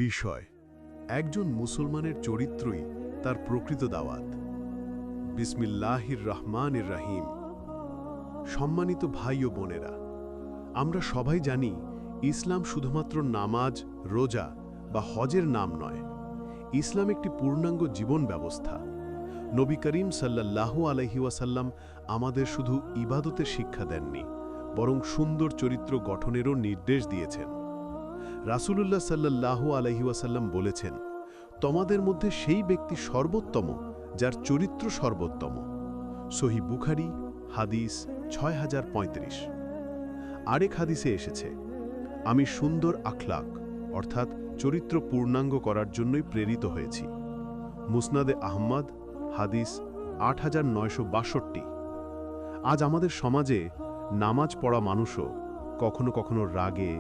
বিষয় একজন মুসলমানের চরিত্রই তার প্রকৃত দাওয়াত। বিসমিল্লাহির রহমানির রহিম। সম্মানিত ভাই ও বোনেরা, আমরা সবাই জানি ইসলাম শুধুমাত্র নামাজ, রোজা বা হজের নাম নয়। ইসলাম একটি পূর্ণাঙ্গ জীবন ব্যবস্থা। নবী করিম সাল্লাল্লাহু আলাইহি ওয়াসাল্লাম আমাদের শুধু ইবাদতের শিক্ষা দেননি, বরং সুন্দর চরিত্র গঠনেরও নির্দেশ দিয়েছেন। রাসূলুল্লাহ সাল্লাল্লাহু আলাইহি ওয়াসাল্লাম বলেছেন, তোমাদের মধ্যে সেই ব্যক্তি সর্বোত্তম যার চরিত্র সর্বোত্তম। সহিহ বুখারী, হাদিস ৬০৩৫। আরেক হাদিসে এসেছে, আমি সুন্দর আখলাক অর্থাৎ চরিত্র পূর্ণাঙ্গ করার জন্যই প্রেরিত হয়েছি। মুসনাদে আহমদ, হাদিস ৮৯৬২। আজ আমাদের সমাজে নামাজ পড়া মানুষও কখনো কখনো রাগে,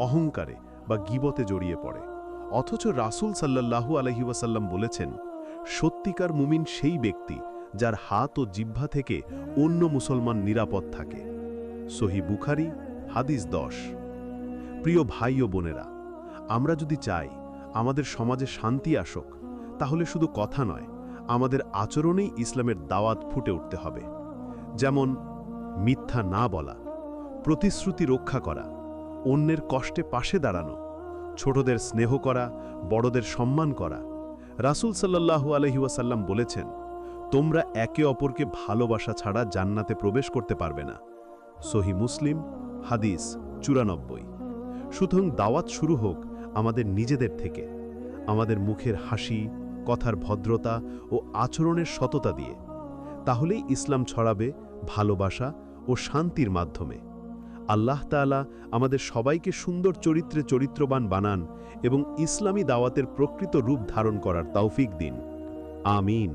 অহংকারে বা গীবতে জড়িয়ে পড়ে। অথচ রাসূল সাল্লাল্লাহু আলাইহি ওয়াসাল্লাম বলেছেন, সত্যিকার মুমিন সেই ব্যক্তি যার হাত ও জিহ্বা থেকে অন্য মুসলমান নিরাপদ থাকে। সহিহ বুখারী, হাদিস ১০। প্রিয় ভাই ও বোনেরা, আমরা যদি চাই আমাদের সমাজে শান্তি আসুক, তাহলে শুধু কথা নয়, আমাদের আচরণেই ইসলামের দাওয়াত ফুটে উঠতে হবে। যেমন মিথ্যা না বলা, প্রতিশ্রুতি রক্ষা করা, অন্যের কষ্টে পাশে দাঁড়ানো, ছোটদের স্নেহ করা, বড়দের সম্মান করা। রাসূল সাল্লাল্লাহু আলাইহি ওয়াসাল্লাম বলেছেন, তোমরা একে অপরকে ভালোবাসা ছাড়া জান্নাতে প্রবেশ করতে পারবে না। সহিহ মুসলিম, হাদিস ৯৪। সুতরাং দাওয়াত শুরু হোক আমাদের নিজেদের থেকে, আমাদের মুখের হাসি, কথার ভদ্রতা ও আচরণের সততা দিয়ে। তাহলেই ইসলাম ছড়াবে ভালোবাসা ও শান্তির মাধ্যমে। আল্লাহ তাআলা আমাদের সবাইকে সুন্দর চরিত্রে চরিত্রবান বানান এবং ইসলামী দাওয়াতের প্রকৃত রূপ ধারণ করার তৌফিক দিন। আমিন।